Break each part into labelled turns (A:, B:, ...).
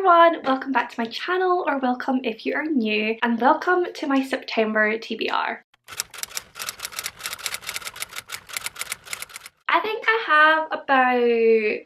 A: everyone, welcome back to my channel, or welcome if you are new, and welcome to my September TBR. I think I have about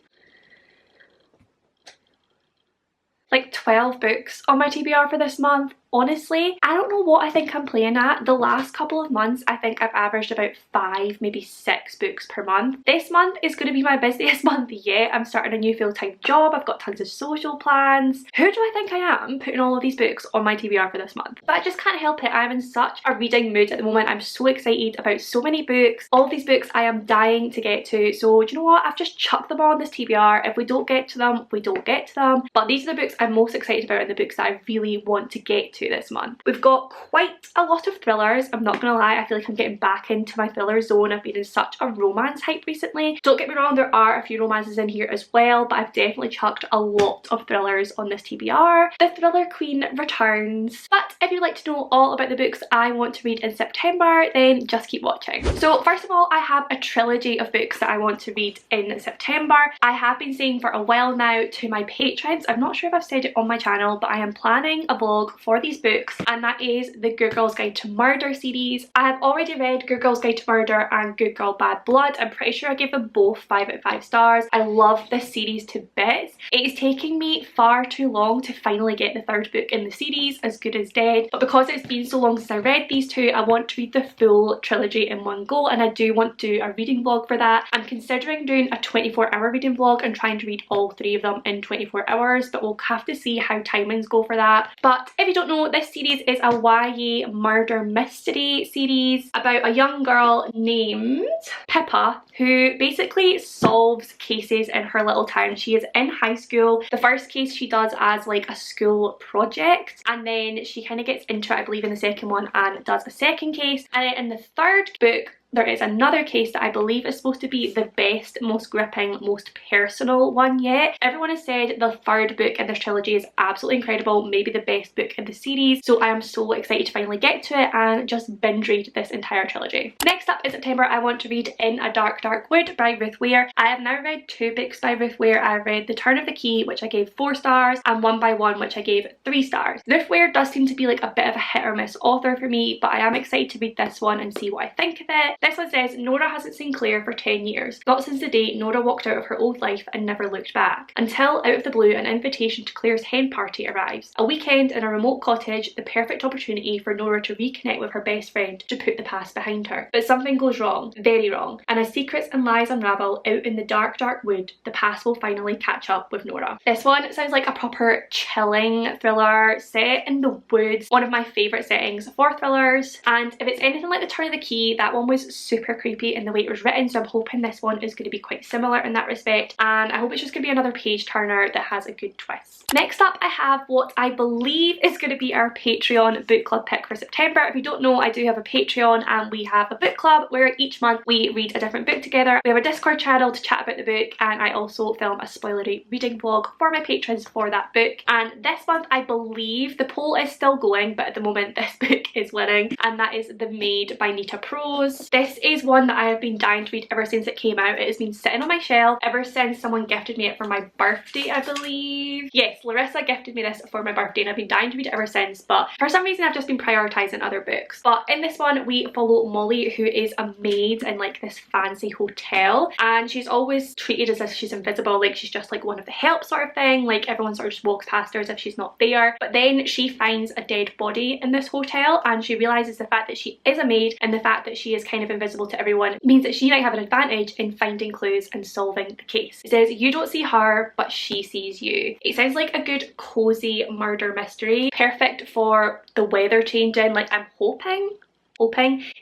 A: like 12 books on my TBR for this month. Honestly, I don't know what I think I'm playing at. The last couple of months, I think I've averaged about 5, maybe 6 books per month. This month is going to be my busiest month yet. I'm starting a new full-time job. I've got tons of social plans. Who do I think I am putting all of these books on my TBR for this month? But I just can't help it. I'm in such a reading mood at the moment. I'm so excited about so many books. All of these books I am dying to get to. So do you know what? I've just chucked them on this TBR. If we don't get to them, we don't get to them. But these are the books I'm most excited about and the books that I really want to get to this month. We've got quite a lot of thrillers. I'm not gonna lie, I feel like I'm getting back into my thriller zone. I've been in such a romance hype recently. Don't get me wrong, there are a few romances in here as well, but I've definitely chucked a lot of thrillers on this TBR. The Thriller Queen returns. But if you'd like to know all about the books I want to read in September, then just keep watching. So first of all, I have a trilogy of books that I want to read in September. I have been saying for a while now to my patrons, I'm not sure if I've said it on my channel, but I am planning a vlog for these books, and that is the Good Girl's Guide to Murder series. I have already read Good Girl's Guide to Murder and Good Girl Bad Blood. I'm pretty sure I gave them both 5 out of 5 stars. I love this series to bits. It is taking me far too long to finally get the third book in the series, As Good as Dead, but because it's been so long since I read these two, I want to read the full trilogy in one go, and I do want to do a reading vlog for that. I'm considering doing a 24-hour reading vlog and trying to read all 3 of them in 24 hours, but we'll have to see how timings go for that. But if you don't know, this series is a YA murder mystery series about a young girl named Pippa who basically solves cases in her little town. She is in high school. The first case she does as like a school project, and then she kind of gets into it, I believe, in the second one and does a second case, and then in the third book there is another case that I believe is supposed to be the best, most gripping, most personal one yet. Everyone has said the third book in this trilogy is absolutely incredible, maybe the best book in the series, so I am so excited to finally get to it and just binge read this entire trilogy. Next up in September, I want to read In a Dark Dark Wood by Ruth Ware. I have now read 2 books by Ruth Ware. I read The Turn of the Key, which I gave 4 stars, and One by One, which I gave 3 stars. Ruth Ware does seem to be like a bit of a hit or miss author for me, but I am excited to read this one and see what I think of it. This one says, Nora hasn't seen Claire for 10 years. Not since the day Nora walked out of her old life and never looked back. Until, out of the blue, an invitation to Claire's hen party arrives. A weekend in a remote cottage, the perfect opportunity for Nora to reconnect with her best friend, to put the past behind her. But something goes wrong, very wrong, and as secrets and lies unravel out in the dark, dark wood, the past will finally catch up with Nora. This one sounds like a proper chilling thriller set in the woods. One of my favourite settings for thrillers, and if it's anything like The Turn of the Key, that one was super creepy in the way it was written, so I'm hoping this one is going to be quite similar in that respect, and I hope it's just going to be another page turner that has a good twist. Next up, I have what I believe is going to be our Patreon book club pick for September. If you don't know, I do have a Patreon and we have a book club where each month we read a different book together. We have a Discord channel to chat about the book, and I also film a spoilery reading vlog for my patrons for that book. And this month, I believe the poll is still going, but at the moment this book is winning, and that is The Maid by Nita Prose. This is one that I have been dying to read ever since it came out. It has been sitting on my shelf ever since someone gifted me it for my birthday, I believe. Yes, Larissa gifted me this for my birthday, and I've been dying to read it ever since, but for some reason I've just been prioritising other books. But in this one we follow Molly, who is a maid in like this fancy hotel, and she's always treated as if she's invisible, like she's just like one of the help sort of thing, like everyone sort of just walks past her as if she's not there. But then she finds a dead body in this hotel, and she realises the fact that she is a maid and the fact that she is kind of invisible to everyone means that she might have an advantage in finding clues and solving the case. It says, you don't see her, but she sees you. It sounds like a good cozy murder mystery, perfect for the weather changing. Like, I'm hoping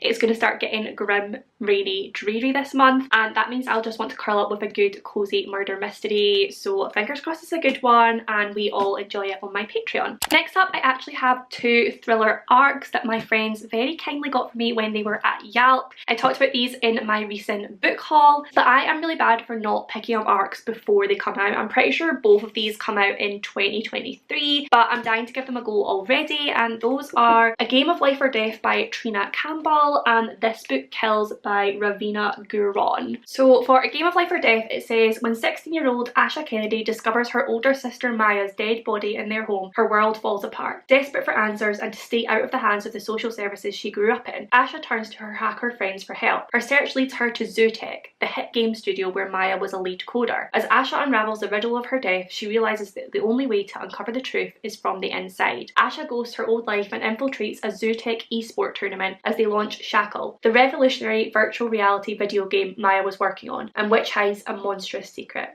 A: it's going to start getting grim, rainy, dreary this month, and that means I'll just want to curl up with a good cozy murder mystery. So fingers crossed it's a good one and we all enjoy it on my Patreon. Next up, I actually have 2 thriller arcs that my friends very kindly got for me when they were at Yelp. I talked about these in my recent book haul, but I am really bad for not picking up arcs before they come out. I'm pretty sure both of these come out in 2023, but I'm dying to give them a go already, and those are A Game of Life or Death by Trina Campbell and This Book Kills by by Ravina Guron. So for A Game of Life or Death, it says, when 16-year-old Asha Kennedy discovers her older sister Maya's dead body in their home, her world falls apart. Desperate for answers and to stay out of the hands of the social services she grew up in, Asha turns to her hacker friends for help. Her search leads her to Zootech, the hit game studio where Maya was a lead coder. As Asha unravels the riddle of her death, she realises that the only way to uncover the truth is from the inside. Asha goes to her old life and infiltrates a Zootech esport tournament as they launch Shackle, the revolutionary virtual reality video game Maya was working on, and which hides a monstrous secret.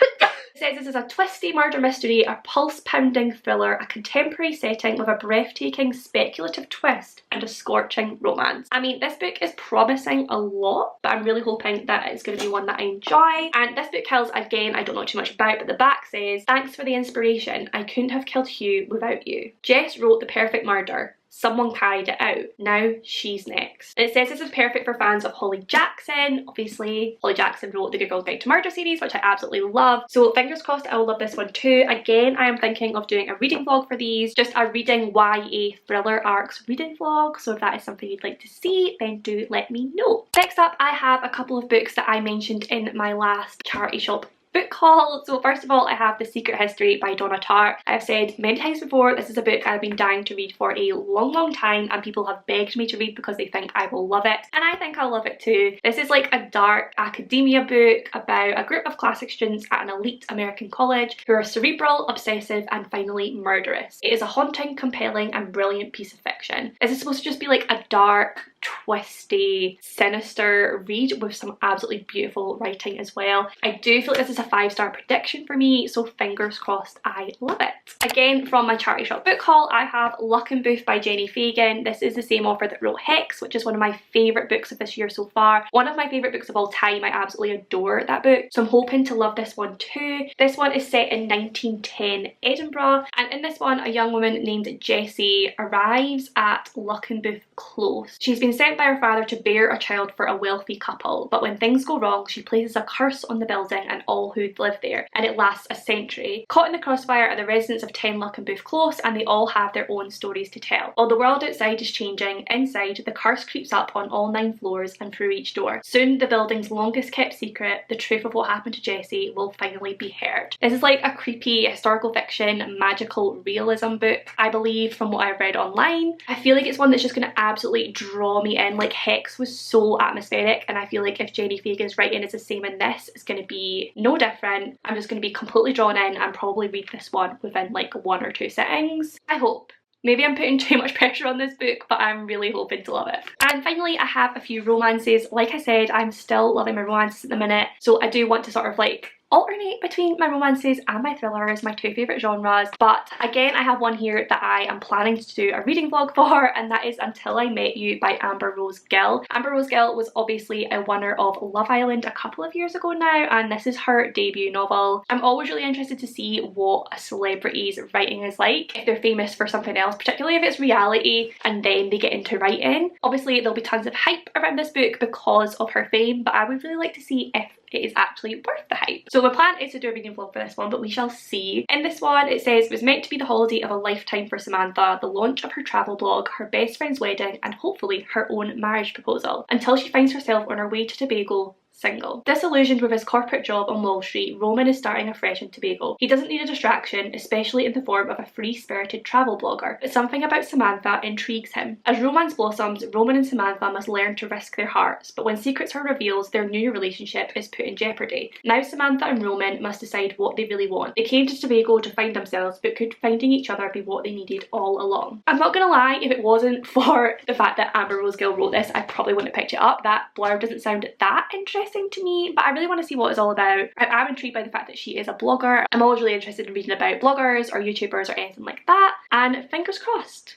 A: It says this is a twisty murder mystery, a pulse-pounding thriller, a contemporary setting with a breathtaking speculative twist and a scorching romance. I mean, this book is promising a lot, but I'm really hoping that it's going to be one that I enjoy. And this book tells, again, I don't know too much about, but the back says, thanks for the inspiration. I couldn't have killed Hugh without you. Jess wrote the perfect murder. Someone carried it out. Now she's next. And it says this is perfect for fans of Holly Jackson. Obviously, Holly Jackson wrote the Good Girls Guide to Murder series, which I absolutely love. So fingers crossed I will love this one too. Again, I am thinking of doing a reading vlog for these. Just a reading YA thriller arcs reading vlog. So if that is something you'd like to see, then do let me know. Next up, I have a couple of books that I mentioned in my last charity shop book haul. So first of all, I have The Secret History by Donna Tartt. I've said many times before, this is a book I've been dying to read for a long time, and people have begged me to read because they think I will love it, and I think I'll love it too. This is like a dark academia book about a group of classic students at an elite American college who are cerebral, obsessive, and finally murderous. It is a haunting, compelling, and brilliant piece of fiction. This is supposed to just be like a dark, twisty, sinister read with some absolutely beautiful writing as well. I do feel like this is a 5-star prediction for me, so fingers crossed I love it. Again, from my charity shop book haul, I have Luck and Booth by Jenny Fagan. This is the same author that wrote Hex, which is one of my favourite books of this year so far. One of my favourite books of all time. I absolutely adore that book, so I'm hoping to love this one too. This one is set in 1910 Edinburgh, and in this one a young woman named Jessie arrives at Luck and Booth Close. She's been sent by her father to bear a child for a wealthy couple, but when things go wrong she places a curse on the building and all who live there, and it lasts a century. Caught in the crossfire are the residents of 10 Luck and Booth Close, and they all have their own stories to tell. While the world outside is changing, inside the curse creeps up on all 9 floors and through each door. Soon the building's longest kept secret, the truth of what happened to Jessie, will finally be heard. This is like a creepy historical fiction magical realism book, I believe, from what I've read online. I feel like it's one that's just going to absolutely draw me in. Like, Hex was so atmospheric, and I feel like if Jenny Fagan's writing is the same in this, it's going to be no different. I'm just going to be completely drawn in and probably read this one within like 1 or 2 sittings. I hope. Maybe I'm putting too much pressure on this book, but I'm really hoping to love it. And finally, I have a few romances. Like I said, I'm still loving my romances at the minute, so I do want to sort of like alternate between my romances and my thrillers, my 2 favourite genres. But again, I have one here that I am planning to do a reading vlog for, and that is Until I Met You by Amber Rose Gill. Amber Rose Gill was obviously a winner of Love Island a couple of years ago now, and this is her debut novel. I'm always really interested to see what a celebrity's writing is like, if they're famous for something else, particularly if it's reality and then they get into writing. Obviously there'll be tons of hype around this book because of her fame, but I would really like to see if it is actually worth the hype. So my plan is to do a reading vlog for this one, but we shall see. In this one it says it was meant to be the holiday of a lifetime for Samantha, the launch of her travel blog, her best friend's wedding, and hopefully her own marriage proposal, until she finds herself on her way to Tobago single. Disillusioned with his corporate job on Wall Street, Roman is starting afresh in Tobago. He doesn't need a distraction, especially in the form of a free-spirited travel blogger, but something about Samantha intrigues him. As romance blossoms, Roman and Samantha must learn to risk their hearts, but when secrets are revealed, their new relationship is put in jeopardy. Now Samantha and Roman must decide what they really want. They came to Tobago to find themselves, but could finding each other be what they needed all along? I'm not gonna lie, if it wasn't for the fact that Amber Rose Gill wrote this, I probably wouldn't have picked it up. That blurb doesn't sound that interesting to me, but I really want to see what it's all about. I'm intrigued by the fact that she is a blogger. I'm always really interested in reading about bloggers or YouTubers or anything like that, and fingers crossed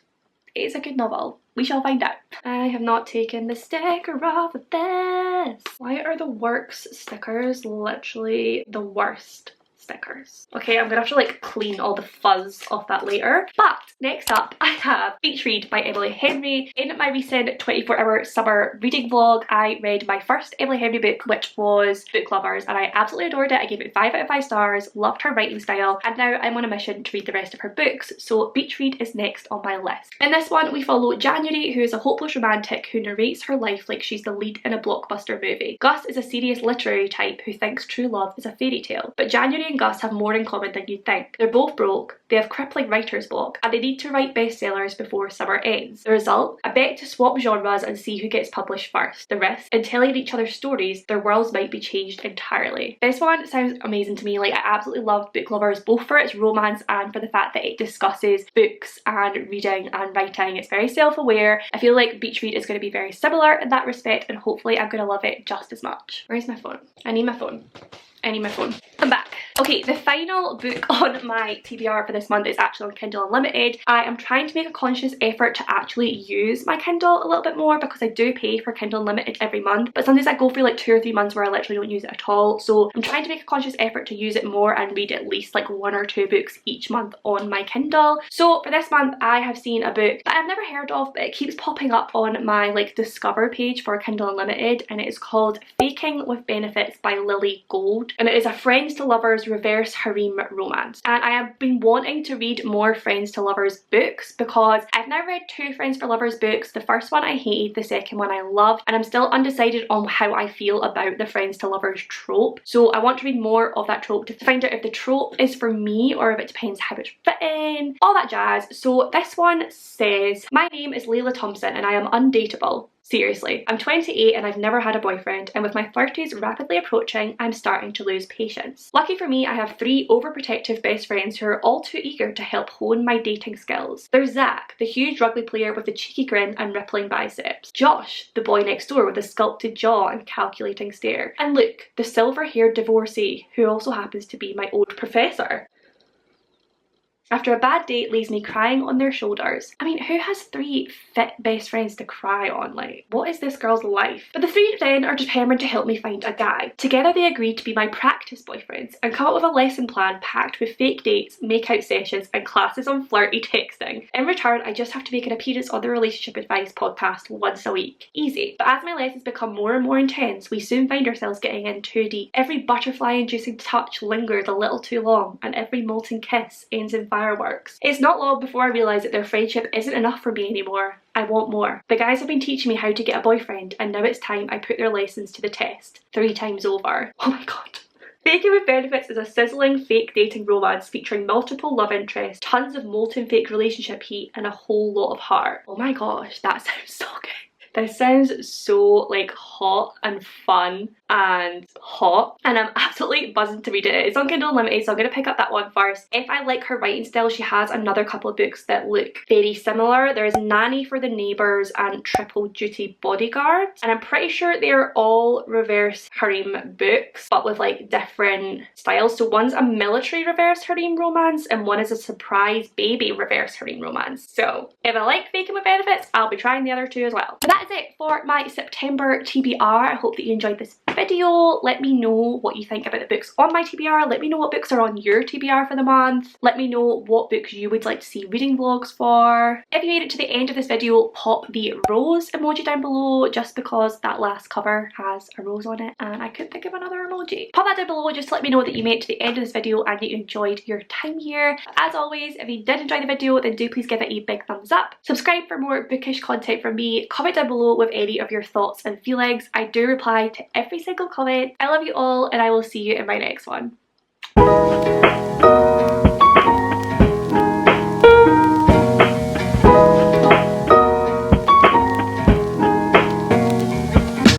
A: it's a good novel. We shall find out. I have not taken the sticker off of this. Why are the works stickers literally the worst stickers. Okay, I'm gonna have to like clean all the fuzz off that later. But next up I have Beach Read by Emily Henry. In my recent 24-hour summer reading vlog, I read my first Emily Henry book, which was Book Lovers, and I absolutely adored it. I gave it 5 out of 5 stars, loved her writing style, and now I'm on a mission to read the rest of her books, so Beach Read is next on my list. In this one we follow January, who is a hopeless romantic who narrates her life like she's the lead in a blockbuster movie. Gus is a serious literary type who thinks true love is a fairy tale, but January and Gus have more in common than you'd think. They're both broke, they have crippling writer's block, and they need to write bestsellers before summer ends. The result? A bet to swap genres and see who gets published first. The risk? In telling each other's stories, their worlds might be changed entirely. This one sounds amazing to me. Like, I absolutely loved Book Lovers, both for its romance and for the fact that it discusses books and reading and writing. It's very self-aware. I feel like Beach Read is going to be very similar in that respect, and hopefully I'm going to love it just as much. Where's my phone? I need my phone. I need my phone. I'm back. Okay, the final book on my TBR for this month is actually on Kindle Unlimited. I am trying to make a conscious effort to actually use my Kindle a little bit more because I do pay for Kindle Unlimited every month, but sometimes I go for like 2 or 3 months where I literally don't use it at all. So I'm trying to make a conscious effort to use it more and read at least like 1 or 2 books each month on my Kindle. So for this month I have seen a book that I've never heard of, but it keeps popping up on my like discover page for Kindle Unlimited, and it is called Faking with Benefits by Lily Gold, and it is a friends to lovers reverse harem romance. And I have been wanting to read more friends to lovers books because I've now read 2 friends for lovers books. The first one I hated, the second one I loved, and I'm still undecided on how I feel about the friends to lovers trope. So I want to read more of that trope to find out if the trope is for me or if it depends how it's written, all that jazz. So this one says, my name is Layla Thompson and I am undateable. Seriously, I'm 28 and I've never had a boyfriend, and with my 30s rapidly approaching, I'm starting to lose patience. Lucky for me, I have 3 overprotective best friends who are all too eager to help hone my dating skills. There's Zach, the huge rugby player with a cheeky grin and rippling biceps. Josh, the boy next door with a sculpted jaw and calculating stare. And Luke, the silver-haired divorcee, who also happens to be my old professor. After a bad date leaves me crying on their shoulders. I mean, who has 3 fit best friends to cry on? Like, what is this girl's life? But the 3 then are determined to help me find a guy. Together they agreed to be my practice boyfriends and come up with a lesson plan packed with fake dates, make-out sessions and classes on flirty texting. In return, I just have to make an appearance on the Relationship Advice podcast once a week. Easy. But as my lessons become more and more intense, we soon find ourselves getting in too deep. Every butterfly-inducing touch lingers a little too long, and every molten kiss ends in fireworks. It's not long before I realise that their friendship isn't enough for me anymore. I want more. The guys have been teaching me how to get a boyfriend, and now it's time I put their lessons to the test. 3 times over. Oh my god. Faking with Benefits is a sizzling fake dating romance featuring multiple love interests, tons of molten fake relationship heat, and a whole lot of heart. Oh my gosh, that sounds so good. This sounds so like hot and fun and hot, and I'm absolutely buzzing to read it. It's on Kindle Unlimited, so I'm going to pick up that one first. If I like her writing style, she has another couple of books that look very similar. There's Nanny for the Neighbours and Triple Duty Bodyguard, and I'm pretty sure they're all reverse harem books but with like different styles. So one's a military reverse harem romance and one is a surprise baby reverse harem romance. So if I like Faking with Benefits, I'll be trying the other 2 as well. But that is it for my September TBR. I hope that you enjoyed this video. Let me know what you think about the books on my TBR. Let me know what books are on your TBR for the month. Let me know what books you would like to see reading vlogs for. If you made it to the end of this video, pop the rose emoji down below, just because that last cover has a rose on it and I couldn't think of another emoji. Pop that down below just to let me know that you made it to the end of this video and that you enjoyed your time here. As always, if you did enjoy the video, then do please give it a big thumbs up. Subscribe for more bookish content from me. Comment down below with any of your thoughts and feelings. I do reply to every single comment. I love you all and I will see you in my next one.